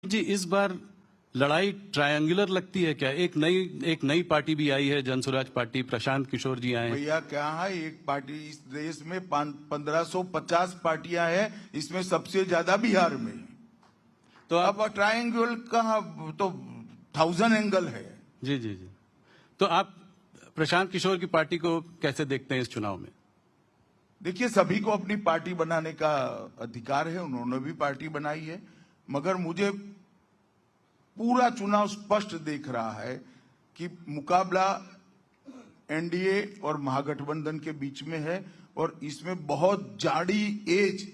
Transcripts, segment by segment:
जी, इस बार लड़ाई ट्रायंगुलर लगती है क्या? एक नई पार्टी भी आई है, जनसुराज पार्टी, प्रशांत किशोर जी आए हैं। भैया क्या है, एक पार्टी इस देश में 1550 पार्टियां हैं, इसमें सबसे ज्यादा बिहार में है। तो अब ट्रायंगल कहाँ, तो 1000 एंगल है। जी जी जी। तो आप प्रशांत किशोर की पार्टी को कैसे देखते हैं इस चुनाव में? देखिए, सभी को अपनी पार्टी बनाने का अधिकार है, उन्होंने भी पार्टी बनाई है, मगर मुझे पूरा चुनाव स्पष्ट दिख रहा है कि मुकाबला एनडीए और महागठबंधन के बीच में है और इसमें बहुत जाड़ी एज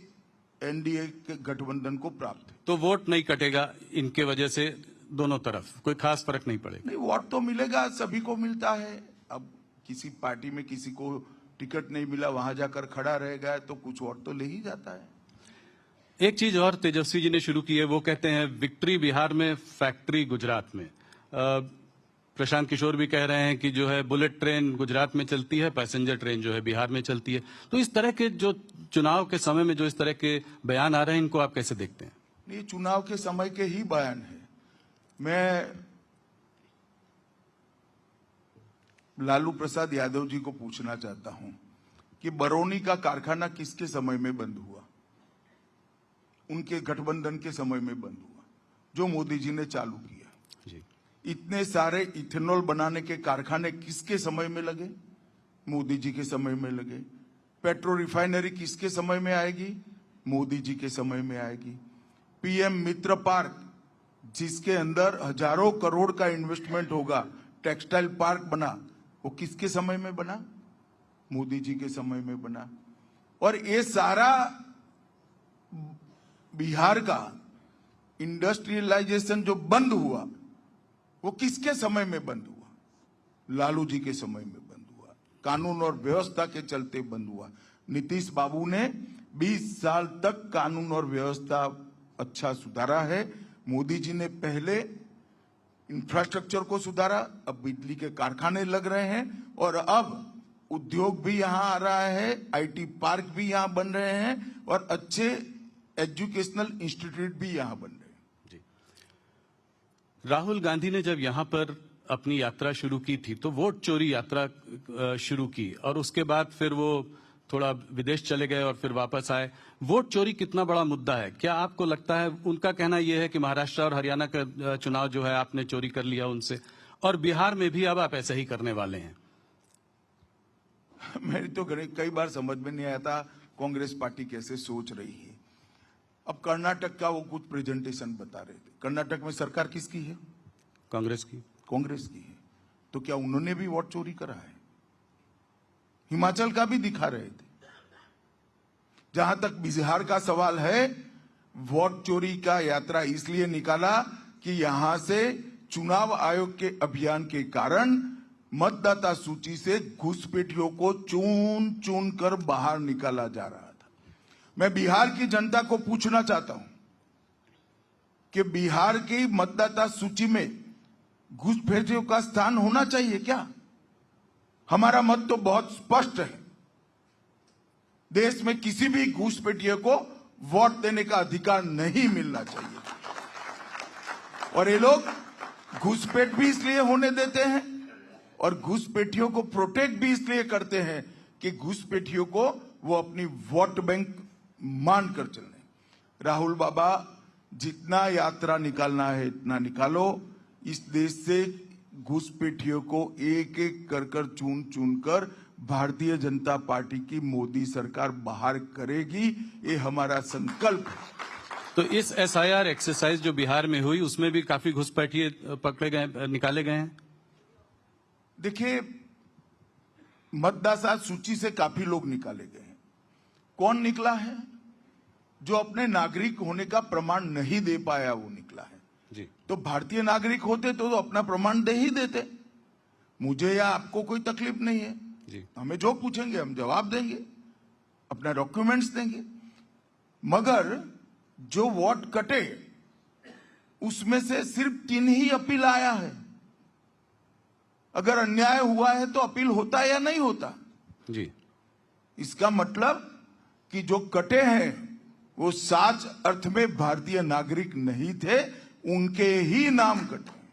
एनडीए के गठबंधन को प्राप्त है। तो वोट नहीं कटेगा इनके वजह से, दोनों तरफ कोई खास फर्क नहीं पड़ेगा? नहीं, वोट तो मिलेगा, सभी को मिलता है। अब किसी पार्टी में किसी को टिकट नहीं मिला, वहां जाकर खड़ा रह गया तो कुछ वोट तो ले ही जाता है। एक चीज और तेजस्वी जी ने शुरू की है, वो कहते हैं विक्ट्री बिहार में, फैक्ट्री गुजरात में। प्रशांत किशोर भी कह रहे हैं कि जो है बुलेट ट्रेन गुजरात में चलती है, पैसेंजर ट्रेन जो है बिहार में चलती है। तो इस तरह के जो चुनाव के समय में जो इस तरह के बयान आ रहे हैं, इनको आप कैसे देखते हैं? ये चुनाव के समय के ही बयान है। मैं लालू प्रसाद यादव जी को पूछना चाहता हूं कि बरौनी का कारखाना किसके समय में बंद हुआ? उनके गठबंधन के समय में बंद हुआ, जो मोदी जी ने चालू किया जी। इतने सारे इथेनॉल बनाने के कारखाने किसके समय में लगे? मोदी जी के समय में लगे। पेट्रो रिफाइनरी किसके समय में आएगी? मोदी जी के समय में आएगी। पीएम मित्र पार्क, जिसके अंदर हजारों करोड़ का इन्वेस्टमेंट होगा, टेक्सटाइल पार्क बना, वो किसके समय में बना? मोदी जी के समय में बना। और ये सारा बिहार का इंडस्ट्रियलाइजेशन जो बंद हुआ, वो किसके समय में बंद हुआ? लालू जी के समय में बंद हुआ। कानून और व्यवस्था के चलते बंद हुआ। नीतीश बाबू ने 20 साल तक कानून और व्यवस्था अच्छा सुधारा है। मोदी जी ने पहले इंफ्रास्ट्रक्चर को सुधारा, अब बिजली के कारखाने लग रहे हैं और अब उद्योग भी यहां आ रहा है, आईटी पार्क भी यहां बन रहे हैं और अच्छे एजुकेशनल इंस्टीट्यूट भी यहां बन रहे हैं। जी। राहुल गांधी ने जब यहां पर अपनी यात्रा शुरू की थी तो वोट चोरी यात्रा शुरू की और उसके बाद फिर वो थोड़ा विदेश चले गए और फिर वापस आए। वोट चोरी कितना बड़ा मुद्दा है? क्या आपको लगता है, उनका कहना यह है कि महाराष्ट्र और हरियाणा का चुनाव जो है आपने चोरी कर लिया उनसे, और बिहार में भी अब आप ऐसा ही करने वाले हैं? मेरी तो कई बार समझ में नहीं आता कांग्रेस पार्टी कैसे सोच रही है। अब कर्नाटक का वो कुछ प्रेजेंटेशन बता रहे थे। कर्नाटक में सरकार किसकी है? कांग्रेस की। कांग्रेस की है। तो क्या उन्होंने भी वोट चोरी करा है? हिमाचल का भी दिखा रहे थे। जहां तक बिहार का सवाल है, वोट चोरी का यात्रा इसलिए निकाला कि यहां से चुनाव आयोग के अभियान के कारण मतदाता सूची से घुसपैठियों को चुन चुन कर बाहर निकाला जा रहा था। मैं बिहार की जनता को पूछना चाहता हूं कि बिहार की मतदाता सूची में घुसपैठियों का स्थान होना चाहिए क्या? हमारा मत तो बहुत स्पष्ट है। देश में किसी भी घुसपैठियों को वोट देने का अधिकार नहीं मिलना चाहिए। और ये लोग घुसपैठ भी इसलिए होने देते हैं और घुसपैठियों को प्रोटेक्ट भी इसलिए करते हैं कि घुसपैठियों को वो अपनी वोट बैंक मानकर चलने। राहुल बाबा, जितना यात्रा निकालना है इतना निकालो। इस देश से घुसपैठियों को एक एक कर चुन चुन कर भारतीय जनता पार्टी की मोदी सरकार बाहर करेगी, ये हमारा संकल्प है। तो इस एसआईआर एक्सरसाइज जो बिहार में हुई, उसमें भी काफी घुसपैठिए पकड़े गए, निकाले गए हैं। देखिए, मतदाता सूची से काफी लोग निकाले गए हैं। कौन निकला है? जो अपने नागरिक होने का प्रमाण नहीं दे पाया वो निकला है जी। तो भारतीय नागरिक होते तो अपना प्रमाण दे ही देते। मुझे या आपको कोई तकलीफ नहीं है जी। हमें जो पूछेंगे हम जवाब देंगे, अपना डॉक्यूमेंट्स देंगे। मगर जो वोट कटे उसमें से सिर्फ 3 ही अपील आया है। अगर अन्याय हुआ है तो अपील होता है या नहीं होता जी? इसका मतलब कि जो कटे हैं वो सच अर्थ में भारतीय नागरिक नहीं थे, उनके ही नाम कटे।